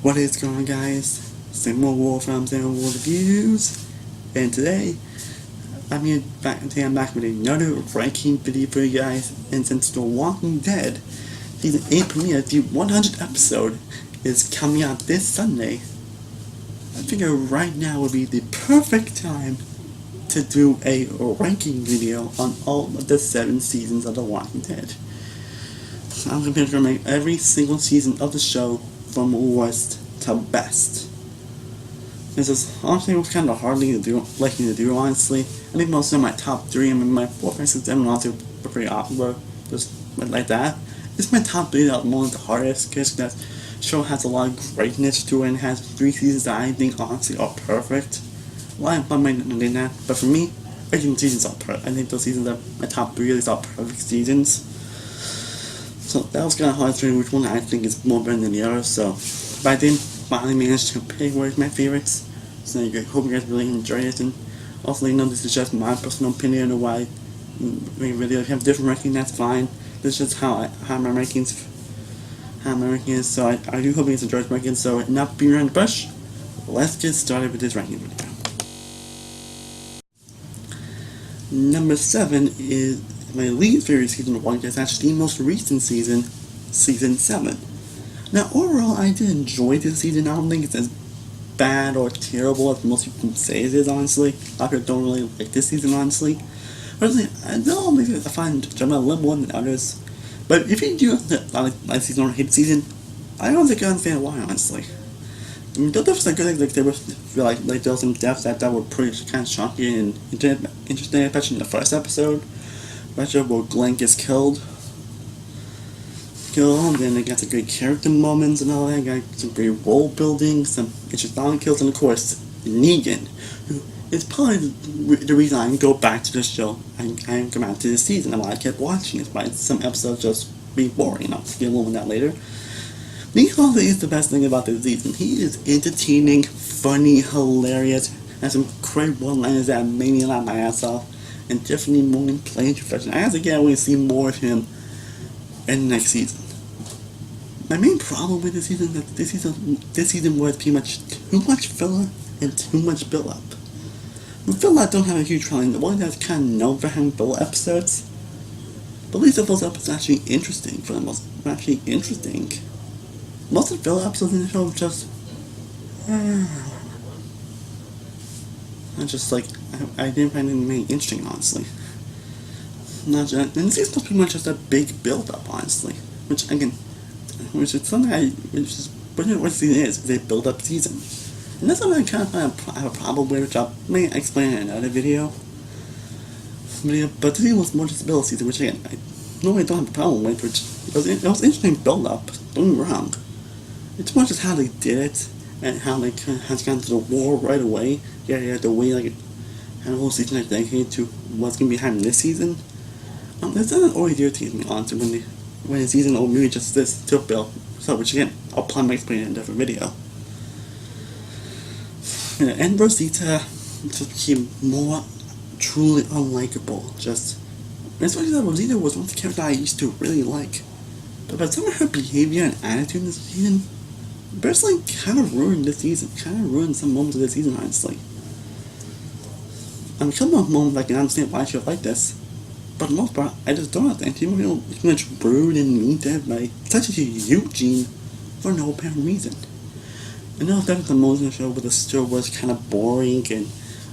What is going on, guys? Samuel Wolf from Samuel Wolf Reviews, and today I'm back with another ranking video for you guys. And since The Walking Dead season 8 premiere, the 100th episode is coming out this Sunday, I figure right now would be the perfect time to do a ranking video on all of the 7 seasons of The Walking Dead. I'm going to make every single season of the show from worst to best. This is honestly kind of hard to do, honestly. I think most of my top 3 and my 4, 5, 6, 7 also were pretty awkward, just like that. It's my top 3 that are one of the hardest, because that show has a lot of greatness to it and has 3 seasons that I think honestly are perfect. A lot of fun might not do that, but for me, I think seasons are perfect. I think those seasons are my top 3 of these are perfect seasons. So that was kind of hard to figure which one I think is more better than the other. So, but I did finally manage to pick one of my favorites. So I hope you guys really enjoyed it. And also, this is just my personal opinion on why we really have different rankings. That's fine. This is just how my rankings is. So I do hope you guys enjoyed the rankings. So not being around the bush, let's get started with this ranking video. Number 7 is my least favorite season of Walking Dead. Is actually the most recent season, season 7. Now, overall, I did enjoy this season. I don't think it's as bad or terrible as most people say it is, honestly. A lot of people don't really like this season, honestly. Personally, I find Gemma a little more than others. But if you do like season or hate the season, I don't think I understand why, honestly. I mean, there was good, there was some deaths that were pretty kind of shocking and interesting, especially in the first episode. Especially where Glenn gets killed, and then they got some great character moments and all that. Got some great role building, some interesting kills, and of course Negan, who is probably the reason I go back to this show. I come out to this season, and why I kept watching it. But some episodes just be boring. I'll get a little on that later. Negan is the best thing about this season. He is entertaining, funny, hilarious, and some great one-liners that made me laugh my ass off. And definitely more in playing profession. I actually can't wait to see more of him in the next season. My main problem with this season is that this season was pretty much too much filler and too much build-up. The filler don't have a huge problem. The one that's kind of known for having filler episodes, but at least of those episodes are actually interesting for the most. Actually interesting. Most of the filler episodes in the show are just. I didn't find it very interesting, honestly. And this is pretty much just a big build-up, honestly. Which is something what season is a build-up season. And that's something I kind of have a problem with, which I may explain in another video. But this was more just a build season, which again, I normally don't have a problem with, which it was interesting build-up, don't get me wrong. It's more just how they did it, and how they has gone to the war right away. Yeah, you have to wait and a whole season is dedicated to what's going to be happening this season. This doesn't always irritate me, honestly, when the season or maybe just this to build. So, which again, I'll plan to explain in a different video. And Rosita just became more truly unlikable. Especially that Rosita was one of the characters I used to really like. But some of her behavior and attitude in this season personally kind of ruined this season. Kind of ruined some moments of this season, honestly. I mean, some of the moments I can understand why she was like this, but for the most part, I just don't understand. She was too much rude and mean to everybody, such as Eugene, for no apparent reason. And there was definitely some moments in the show where the show was kind of boring and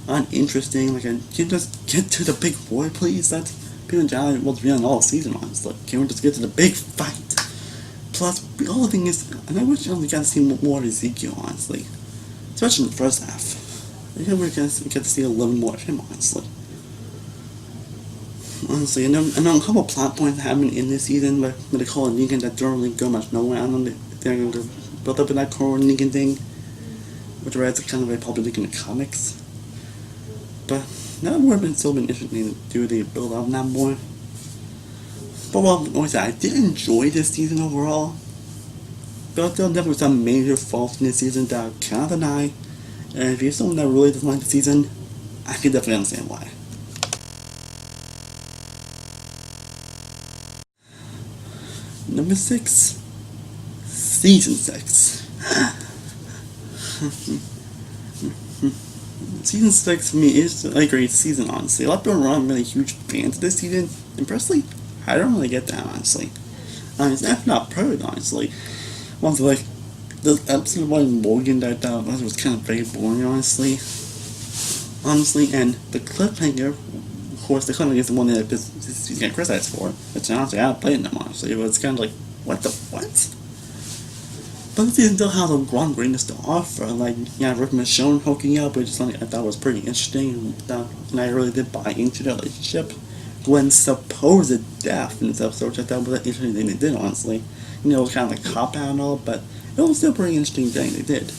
uninteresting. Like, can you just get to the big war, please? That's pretty much how it was beyond all season, honestly. Can we just get to the big fight? Plus, the other thing is, and I wish I only got to see more of Ezekiel, honestly. Especially in the first half. I think we're going to get to see a little more of him, honestly. Honestly, and then a couple plot points happen in this season where they call it Negan that don't really go much nowhere. I don't know if they're going to build up in that core Negan thing, which is kind of very popular in the comics. But that would have still been interesting to do the build up that more. But like I did enjoy this season overall. But there were definitely some major faults in this season that I cannot deny. And if you're someone that really doesn't like the season, I can definitely understand why. Number 6. Season 6. Season 6 for me is a great season, honestly. A lot of people aren't really huge fans of this season, and personally, I don't really get that, honestly. It's not perfect, honestly. Once, like, the episode one Morgan that was kind of very boring, honestly. And the cliffhanger, of course, the cliffhanger is the one that he's getting criticized for. Which honestly, I don't blame them, honestly. It was kind of like, what the what? But the season still has a long greatness to offer. Like, yeah, Rick Michonne hooking up, which is something I thought was pretty interesting, and I really did buy into the relationship. Gwen's supposed death in this episode, which I thought was an interesting thing they did, honestly. You know, it was kind of like cop out and all, but it was still a pretty interesting thing they did.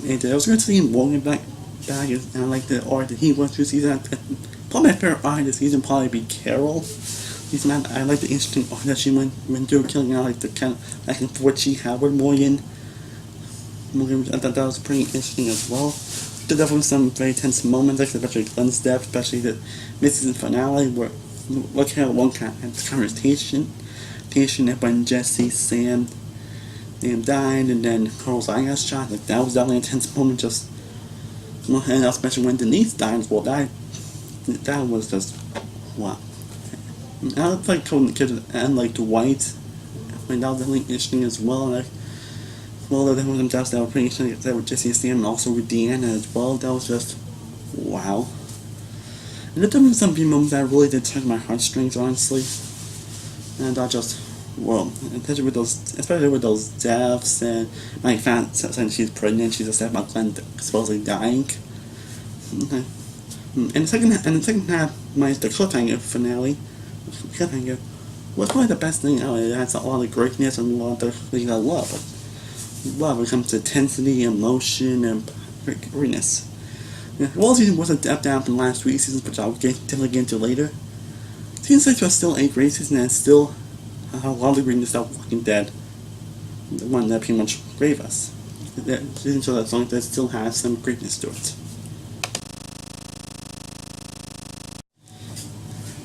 And it was good to see Morgan back, and I like the art that he went through season. Probably my favorite art this season probably be Carol. I like the interesting art that she went through, killing out like the kind of back and forth she had with Morgan. I thought that was pretty interesting as well. There definitely some very tense moments, like especially Glenn's death, especially the mid-season finale, where look at one kind of conversation when Jesse, Sam, died, and then Carl's eye got shot. Like that was definitely a tense moment. Just and especially when Denise died as well. That was just wow. I like told the kids and like Dwight. I mean, that was definitely interesting as well. Like, well, there was some deaths that were pretty interesting. That with Jesse and Sam, and also with Deanna as well. That was just wow. And there were some few moments that really did touch my heartstrings, honestly. And I just, well, especially with those deaths, and my fan saying she's pregnant, she's upset about Glenn supposedly dying. Okay. And the second half, the cliffhanger finale. Cliffhanger was probably the best thing out of it. It has a lot of greatness and a lot of things I love. Love when it comes to intensity, emotion, and greatness. Yeah, well, season was a step down from last week's season, which I'll definitely get into later. Season 6 was still a great season and still a lot of greatness of Walking Dead. The one that pretty much gave us. Season show that song that still has some greatness to it.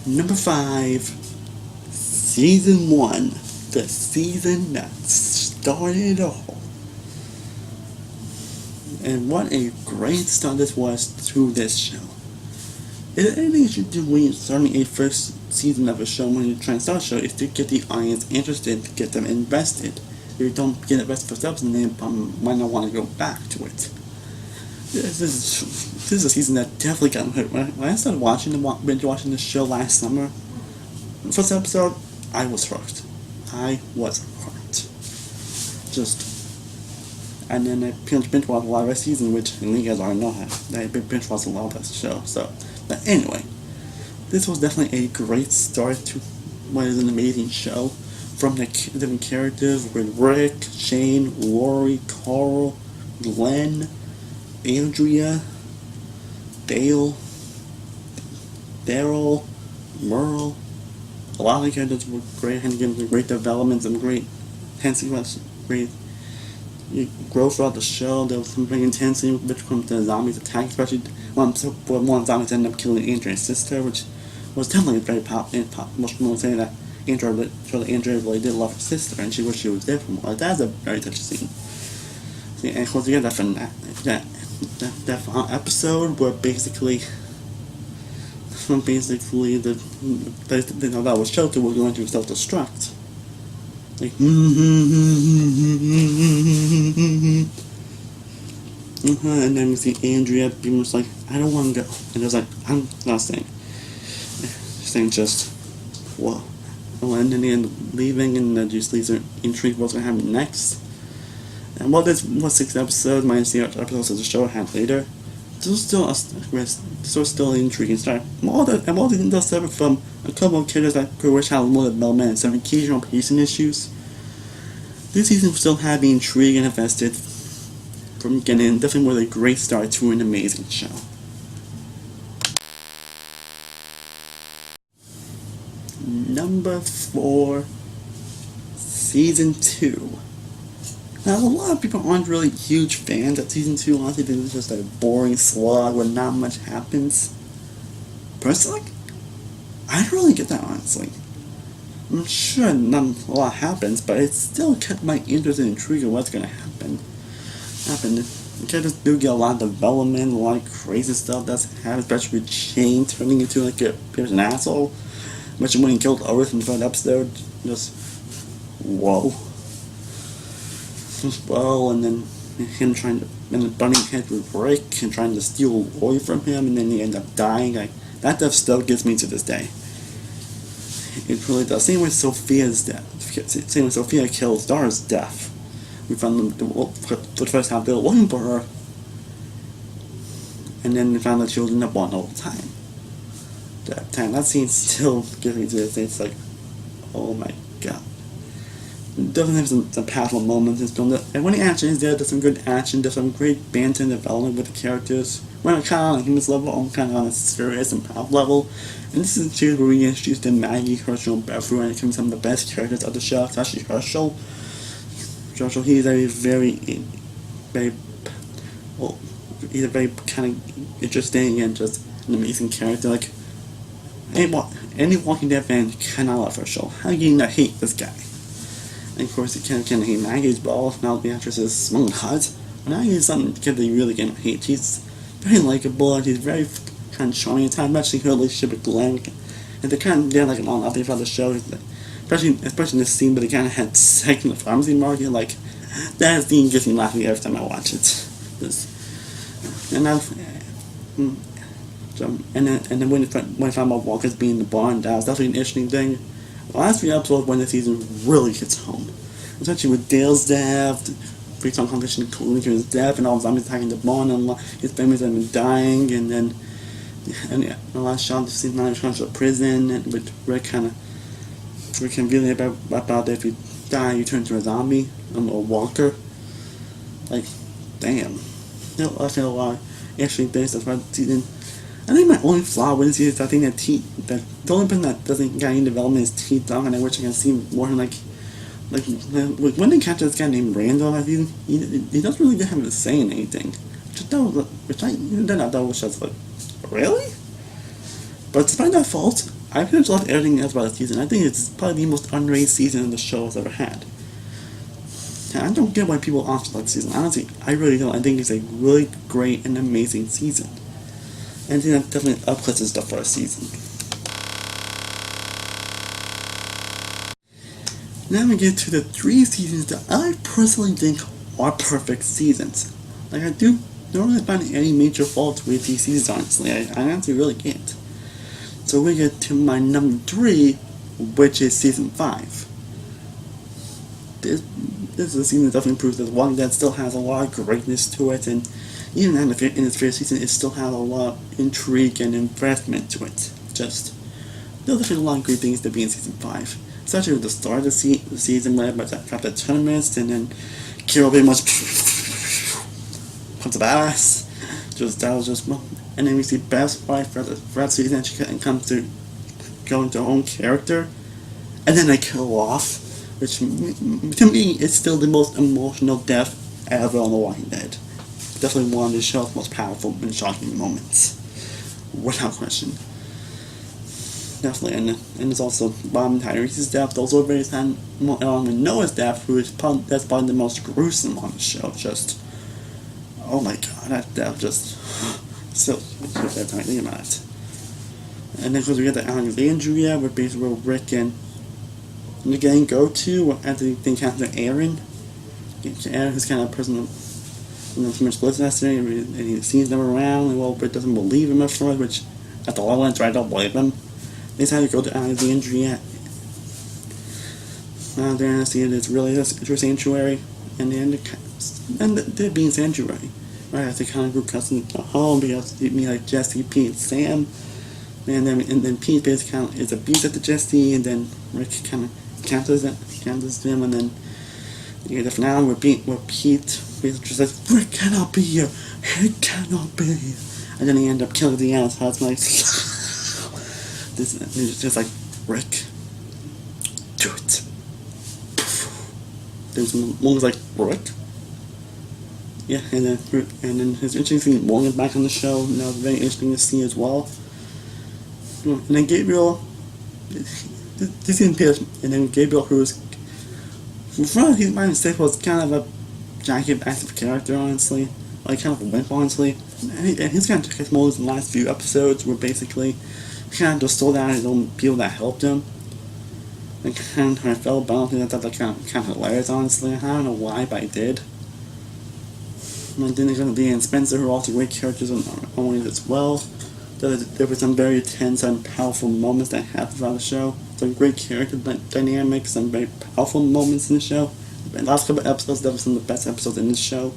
Number 5, Season 1, the season that started it all. And what a great start this was to this show. If anything you should do when you're starting a first season of a show, when you're trying to start a show, is to get the audience interested, to get them invested. If you don't get invested for steps, then they might not want to go back to it. This is a season that definitely got me hooked. When I started binge watching this show last summer, the first episode, I was hooked. And then I binge watched a lot of the season, which you guys already know how I binge watched a lot of that show. So, but anyway, this was definitely a great start to what is an amazing show. From the different characters with Rick, Shane, Lori, Carl, Glenn, Andrea, Dale, Daryl, Merle. A lot of the characters were great, and given great developments and great growth throughout the show. There was some very intensity which comes to the zombies attack, especially when one zombie ended up killing Andrea's sister, which was definitely very much more saying that Andrea really did love her sister and she wished she was there for more. Like, that's a very touching scene. And of course you get that from that episode where basically that was Shelter was going to self-destruct. Like, and then you see Andrea being just like, I don't want to go. And it was like, I'm not saying. Saying just, whoa. And then they end up leaving, and that just leaves her intrigued what's going to happen next. And while this was 6 episodes, minus the episodes of the show had later, this was still an intriguing start. And all the does suffer from a couple of characters that pretty much had a little development and some occasional pacing issues. This season still had me intrigued and invested from beginning. Definitely was a great start to an amazing show. Number 4, Season 2. Now, a lot of people aren't really huge fans of Season 2. Honestly, think it's just a boring slog where not much happens. Personally, I don't really get that, honestly. I'm sure not a lot happens, but it still kept my interest and intrigue of what's going to happen. happened. The characters do get a lot of development, a lot of crazy stuff that's happened, especially with Shane turning into like an asshole. Especially when he killed Earth in the first episode. Just whoa. Well, and then him trying to, and the butting head with Rick and trying to steal Roy from him, and then he ended up dying. Like, that stuff still gets me to this day. It really does. Same with Sophia's death. Same with Sophia kills Dara's death. We found them for the first time they were looking for her, and then we found that she was in the barn the whole time. That scene still gives me to this day. It's like, oh my god. It doesn't have some powerful moments in this film. And when the action is there, there's some good action, there's some great banter and development with the characters. We're kind of on a human level, I'm kind of on a serious and powerful level. And this is a series where we introduced Maggie, Herschel, and Beverly, and it becomes some of the best characters of the show, especially Herschel. Herschel, he's a very well, he's a very kind of interesting and just an amazing character. Like, any Walking Dead fan cannot love Herschel. How can you not hate this guy? And of course, you can't hate Maggie's ball. Now the actress is smelling hot. But Maggie's something kid that you really can't hate. She's very likable, and she's very kind of charming at times, especially her relationship with Glenn. And they're like an on-off thing for the show. Especially in this scene, but they kind of had sex in the pharmacy market. Like, that scene gets me laughing every time I watch it. And then when I found out Walker's being in the barn, that was definitely an interesting thing. The last few episodes when the season really hits home. Especially with Dale's death, based on competition including his death, and all the zombies attacking the barn, and his family's have been dying, and then the last shot of the season 9 comes to prison, and with Rick can really about if you die, you turn into a zombie, or a walker. Like, damn. I feel a lot of interesting things that's why the season. I think my only flaw with this is I think that the only person that doesn't get any development is T-Dog, and I wish I could see more like when they capture this guy named Randall, he doesn't really have him saying anything. Which I thought was just like, really? But despite that fault, I pretty much loved everything else about the season. I think it's probably the most underrated season the show has ever had. And I don't get why people often like the season. Honestly, I really don't. I think it's a really great and amazing season. And I think that definitely uplifts the first season. Now we get to the 3 seasons that I personally think are perfect seasons. Like, I don't really find any major faults with these seasons, honestly. I honestly really can't. So we get to my number 3, which is season 5. This is a season that definitely proves that Walking Dead still has a lot of greatness to it, and even in its first season, it still has a lot of intrigue and investment to it. There's definitely a lot of great things to be in season 5. Especially with the start of the season, where I got the tournaments, and then Carol pretty much puts a badass. That was just, and then we see Beth's wife for that season, and she comes to go into her own character, and then they kill her off, which to me is still the most emotional death ever on The Walking Dead. Definitely one of the show's most powerful and shocking moments, without question. Definitely, and there's also Bob and Tyrese's death. Those are very sad, along with Noah's death, that's probably the most gruesome on the show. Just, oh my god, that death just so every time I think about it. And then because we get the Alexandria, where basically Rick and the gang go to after they encounter Aaron. Aaron, who's kind of a person pretty much lives yesterday, and he sees them around, and well, Rick doesn't believe him at first, which at the long run, I don't believe him. They decided to go to Alexandria. There, see it is really a sanctuary, and then they're being sanctuary. Right, as they kind of group custom to home because you meet like Jesse, Pete, and Sam, and then Pete basically kind of is abusive to Jesse, and then Rick kind of counters them, and then you get the finale where Pete basically just says, "Rick cannot be here. He cannot be here," and then he ends up killing the ass husband. This is just like, Rick, do it. There's one was like, Rick. Yeah, and then it's interesting seeing Morgan back on the show. And that was very interesting to see as well. And then Gabriel, this is Pierce, and then Gabriel, who was, from his mind, was kind of jacket as a character, honestly. Like, kind of a wimp, honestly. And he's kind of took his moves in the last few episodes where basically he kind of just stole down his own people that helped him. And kind of felt about it. I thought that kind of hilarious, honestly. I don't know why, but I did. And then there's going to be and Spencer, who are also great characters in own as well. There were some very tense and powerful moments that happened throughout the show. Some great character dynamics, some very powerful moments in the show. The last couple episodes, that were some of the best episodes in this show.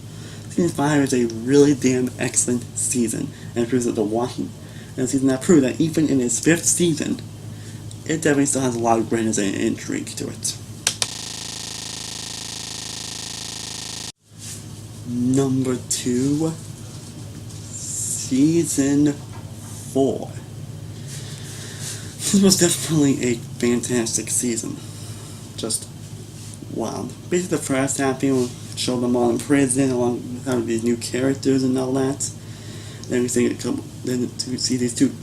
Season 5 is a really damn excellent season, and it proves that The Walking. And a season that proved that even in its 5th season, it definitely still has a lot of greatness and intrigue to it. Number 2, Season 4. This was definitely a fantastic season. Just wow. Basically, the first half, showed them all in prison along with these new characters and all that. Then we see these two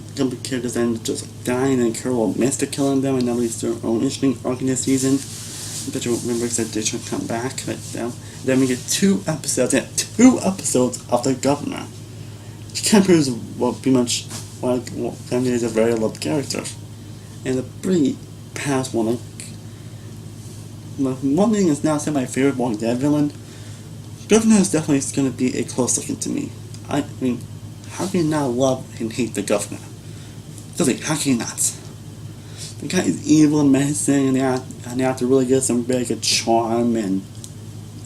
characters then just dying and Carol missed killing them, and now we see their own interesting arc in this season. But you remember said they should come back. But then we get 2 episodes of the Governor. Which kind of proves pretty much why Family is a very loved character. And a pretty past one. One thing is now still my favorite Walking Dead villain. Governor is definitely going to be a close second to me. I mean, how can you not love and hate the Governor? Just how can you not? The guy is evil and menacing, and they have to really get some very good charm and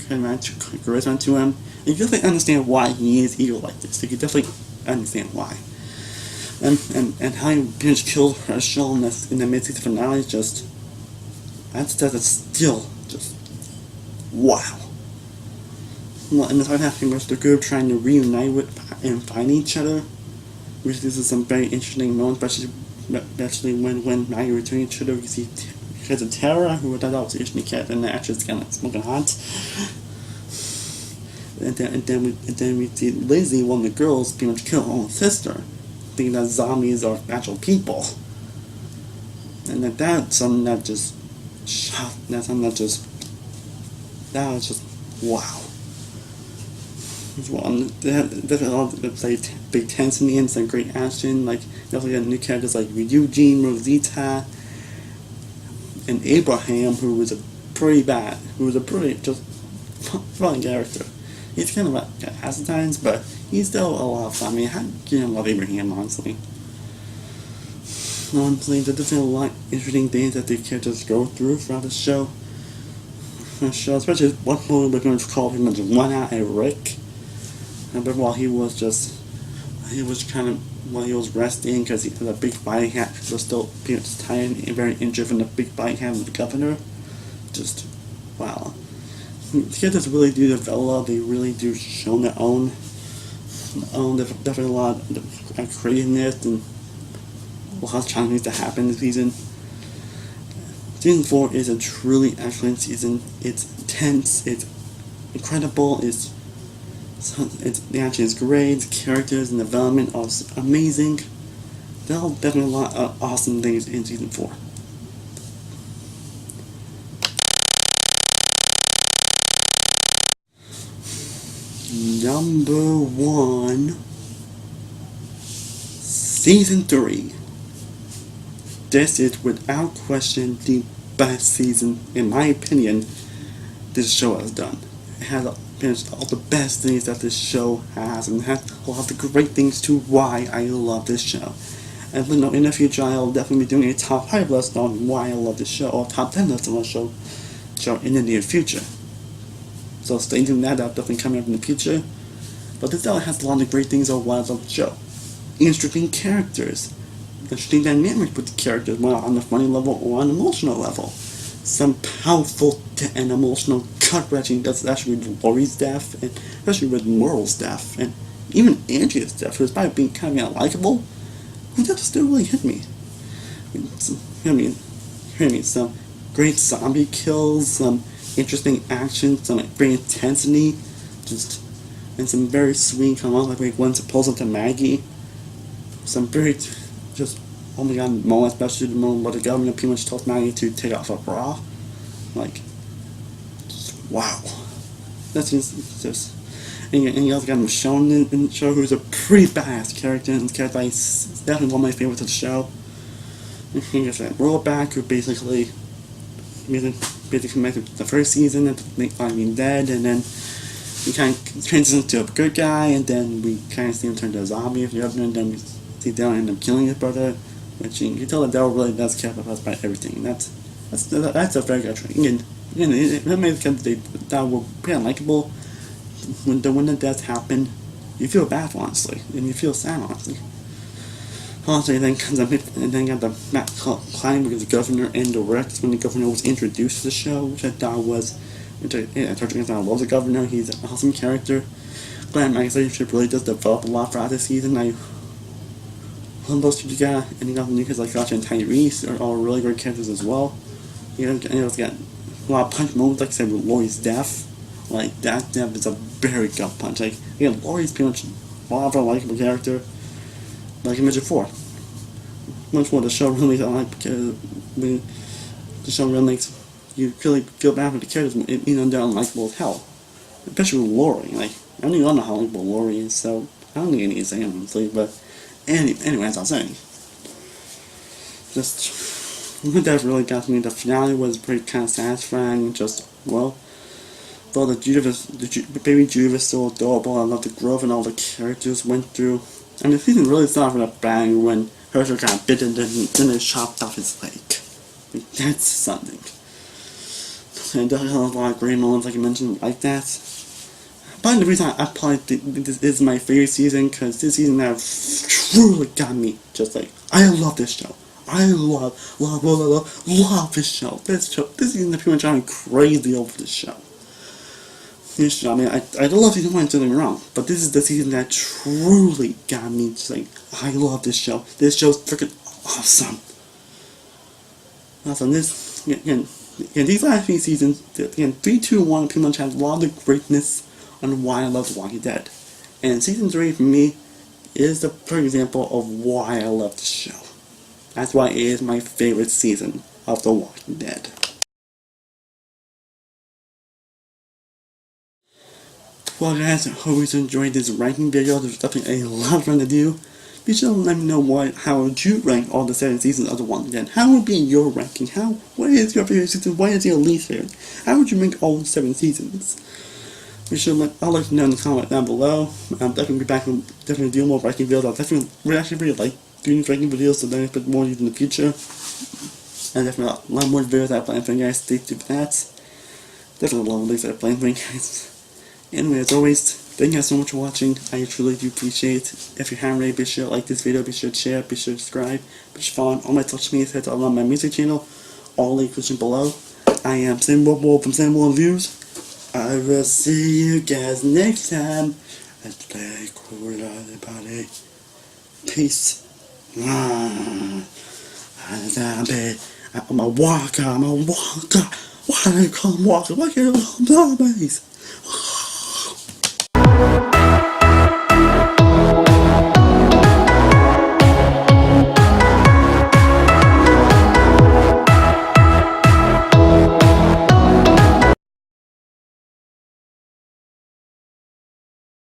charisma to him. You definitely understand why he is evil like this. You can definitely understand why. And how he pretty much killed Herschel in the mid-season finale is just... That's still just... Wow. Well, in the third half, the group trying to reunite and find each other. Which this is some very interesting moments, especially when Maggie return each other. You see because of Tara, who I thought was interesting cat, and actually it's kind of smoking hot. And then we see Lizzie, one of the girls, pretty much kill her own sister, thinking that zombies are actual people. And that's something that just shocked. That was just wow. Well, definitely big tension and some great action. Like definitely got new characters like Eugene, Rosita, and Abraham, who was a pretty just fun character. He's kind of like ass at times, but he's still a lot of fun. I mean, I can't love Abraham, honestly. Honestly, there's definitely a lot of interesting things that the characters go through throughout the show. Especially one moment we're going to call him as one out at Rick. But while he was resting because he had a big fight, he was still tired and very injured from the big fight he had with the Governor. Just wow. The characters really do develop. They really do show their own. There's definitely a lot of craziness and a lot of challenges to happen this season. Season 4 is a truly excellent season. It's intense. It's incredible. The action is great. The characters and development are amazing. There are definitely a lot of awesome things in season 4. Number 1, Season 3. This is without question the best season, in my opinion, this show has done. It has all the best things that this show has, and it has a lot of the great things to why I love this show. And in the future, I'll definitely be doing a top 5 list on why I love this show, or top 10 list on the show in the near future. So stay tuned, that'll definitely coming up in the future. But this show has a lot of great things on why I love the show. Interesting characters. Interesting dynamic with the characters, whether on the funny level or on an emotional level. Some powerful and emotional gut-wrenching deaths, especially with Lori's death, and especially with Merle's death, and even Andrea's death, who's probably being kind of unlikable. That still really hit me. Some great zombie kills, some interesting action, some great intensity, and some very sweet like one's proposal to Maggie. Some very oh my god moment, especially the moment where the governor pretty much tells Maggie to take off her bra. Wow. That's just and you also got Michonne in the show, who's a pretty badass character, and character is definitely one of my favorites of the show. And he gets that rollback, who basically connected the first season and being dead, and then he kind of transitions to a good guy, and then we kind of see him turn to a zombie if you're and then we see Daryl end up killing his brother, which you can tell that Daryl really does care about us by everything, and that's a very good trait. Again, it makes that were pretty unlikable. When the deaths happen, you feel bad, honestly, and you feel sad, honestly. Also, then comes up, and then got the Matt Klein, because the governor and the Rex, when the governor was introduced to the show, which I thought was, I love the governor, he's an awesome character. Glenn Maxley really does develop a lot throughout the season. I love those two together, and you got new kids like Gotcha and Tyrese are all really great characters as well. You know, it's got a lot of punch moments, like I said, with Lori's death. Like, that death is a very gut punch. Like, again, Lori's pretty much a lot of a likable character. Like I mentioned before, much more the show really because the show really makes you really feel bad for the characters, even though they're unlikable as hell. Especially with Lori. Like, I don't even know how likable Lori is, so I don't think I need to say it, honestly, but anyway, as I was saying, just what that really got me. The finale was pretty kind of satisfying. Just, well, though the baby Juve is so adorable. I love the growth and all the characters went through. And the season really started with a bang when Herschel got bitten and then chopped off his leg. Like, that's something. And there's a lot of great moments, like I mentioned, like that. But the reason I probably think this is my favorite season, because this season has truly got me. Just like, I love this show. I love this show. This season is pretty much I'm crazy over this show. This show, I mean, I love season 1, don't get me wrong, but this is the season that truly got me just like, I love this show. This show's freaking awesome. Awesome. These last few seasons, again, 3, 2, 1 pretty much has a lot of greatness on why I love The Walking Dead. And season 3 for me is the perfect example of why I love this show. That's why it is my favorite season of The Walking Dead. Well guys, I hope you enjoyed this ranking video. There's definitely a lot of fun to do. Be sure to let me know how would you rank all the 7 seasons of The Walking Dead. How would be your ranking? What is your favorite season? What is your least favorite? How would you rank all 7 seasons? Be sure I'll let you know in the comment down below. I'm definitely be back and definitely do more ranking videos. I actually really like doing these ranking videos, so then I put more of these in the future. And definitely a lot more videos I plan for you guys. Stay tuned for that. Definitely a lot of things I plan for you guys. Anyway, as always, thank you guys so much for watching. I truly do appreciate it. If you haven't already, be sure to like this video, be sure to share, be sure to subscribe, be sure to follow on all my social media sites, all on my music channel, all links below. I am Sam Bobo from Sam Bobo Reviews. I will see you guys next time. Let's play cool everybody. Peace. I'm a walker. Why do they call him walker? Why can't they call him zombies?